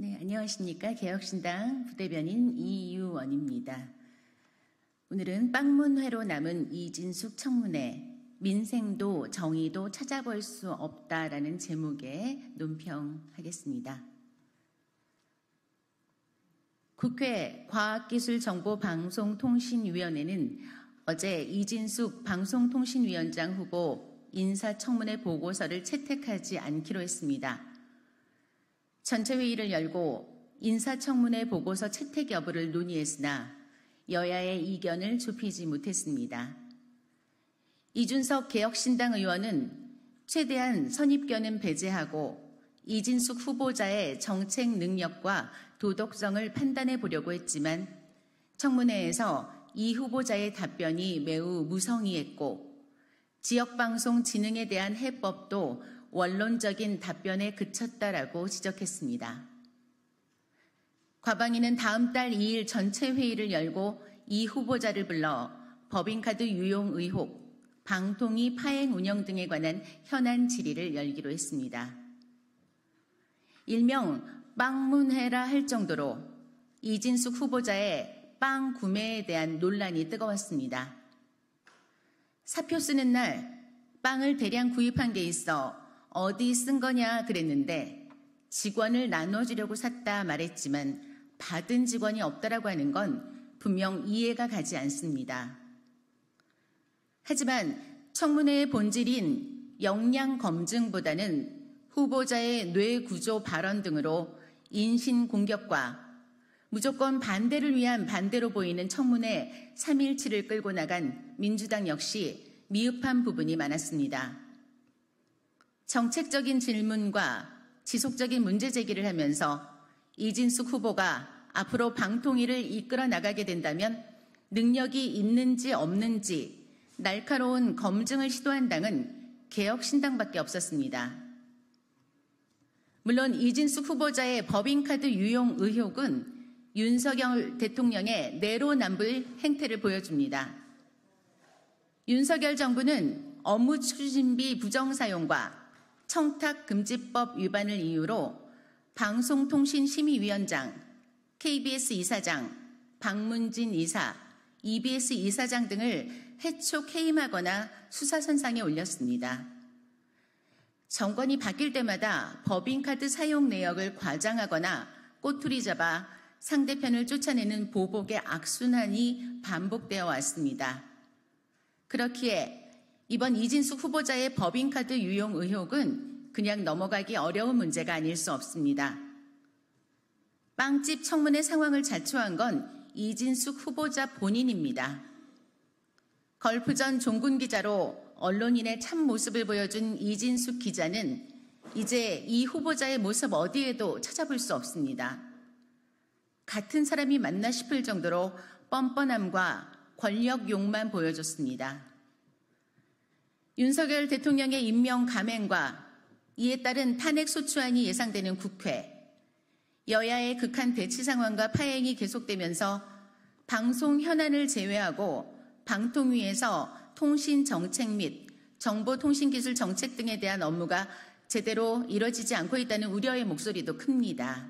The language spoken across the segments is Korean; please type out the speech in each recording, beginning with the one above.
네, 안녕하십니까. 개혁신당 부대변인 이유원입니다. 오늘은 빵문회로 남은 이진숙 청문회, 민생도 정의도 찾아볼 수 없다라는 제목의 논평하겠습니다. 국회 과학기술정보방송통신위원회는 어제 이진숙 방송통신위원장 후보 인사청문회 보고서를 채택하지 않기로 했습니다. 전체 회의를 열고 인사청문회 보고서 채택 여부를 논의했으나 여야의 이견을 좁히지 못했습니다. 이준석 개혁신당 의원은 최대한 선입견은 배제하고 이진숙 후보자의 정책 능력과 도덕성을 판단해 보려고 했지만 청문회에서 이 후보자의 답변이 매우 무성의했고 지역방송 진흥에 대한 해법도 원론적인 답변에 그쳤다라고 지적했습니다. 과방위는 다음 달 2일 전체 회의를 열고 이 후보자를 불러 법인카드 유용 의혹, 방통위 파행 운영 등에 관한 현안 질의를 열기로 했습니다. 일명 빵문회라 할 정도로 이진숙 후보자의 빵 구매에 대한 논란이 뜨거웠습니다. 사표 쓰는 날 빵을 대량 구입한 게 있어 어디 쓴 거냐 그랬는데 직원을 나눠주려고 샀다 말했지만 받은 직원이 없다라고 하는 건 분명 이해가 가지 않습니다. 하지만 청문회의 본질인 역량 검증보다는 후보자의 뇌구조 발언 등으로 인신 공격과 무조건 반대를 위한 반대로 보이는 청문회 3.1치를 끌고 나간 민주당 역시 미흡한 부분이 많았습니다. 정책적인 질문과 지속적인 문제 제기를 하면서 이진숙 후보가 앞으로 방통위를 이끌어 나가게 된다면 능력이 있는지 없는지 날카로운 검증을 시도한 당은 개혁신당밖에 없었습니다. 물론 이진숙 후보자의 법인카드 유용 의혹은 윤석열 대통령의 내로남불 행태를 보여줍니다. 윤석열 정부는 업무 추진비 부정사용과 청탁금지법 위반을 이유로 방송통신심의위원장, KBS 이사장, 박문진 이사, EBS 이사장 등을 해촉 해임하거나 수사선상에 올렸습니다. 정권이 바뀔 때마다 법인카드 사용 내역을 과장하거나 꼬투리 잡아 상대편을 쫓아내는 보복의 악순환이 반복되어 왔습니다. 그렇기에 이번 이진숙 후보자의 법인카드 유용 의혹은 그냥 넘어가기 어려운 문제가 아닐 수 없습니다. 빵집 청문회 상황을 자초한 건 이진숙 후보자 본인입니다. 걸프전 종군 기자로 언론인의 참 모습을 보여준 이진숙 기자는 이제 이 후보자의 모습 어디에도 찾아볼 수 없습니다. 같은 사람이 맞나 싶을 정도로 뻔뻔함과 권력 욕만 보여줬습니다. 윤석열 대통령의 임명 감행과 이에 따른 탄핵 소추안이 예상되는 국회, 여야의 극한 대치 상황과 파행이 계속되면서 방송 현안을 제외하고 방통위에서 통신 정책 및 정보통신기술 정책 등에 대한 업무가 제대로 이뤄지지 않고 있다는 우려의 목소리도 큽니다.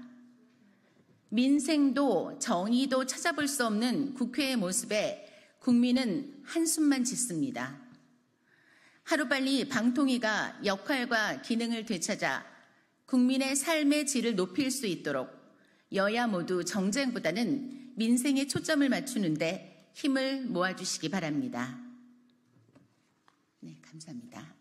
민생도 정의도 찾아볼 수 없는 국회의 모습에 국민은 한숨만 짓습니다. 하루빨리 방통위가 역할과 기능을 되찾아 국민의 삶의 질을 높일 수 있도록 여야 모두 정쟁보다는 민생에 초점을 맞추는데 힘을 모아주시기 바랍니다. 네, 감사합니다.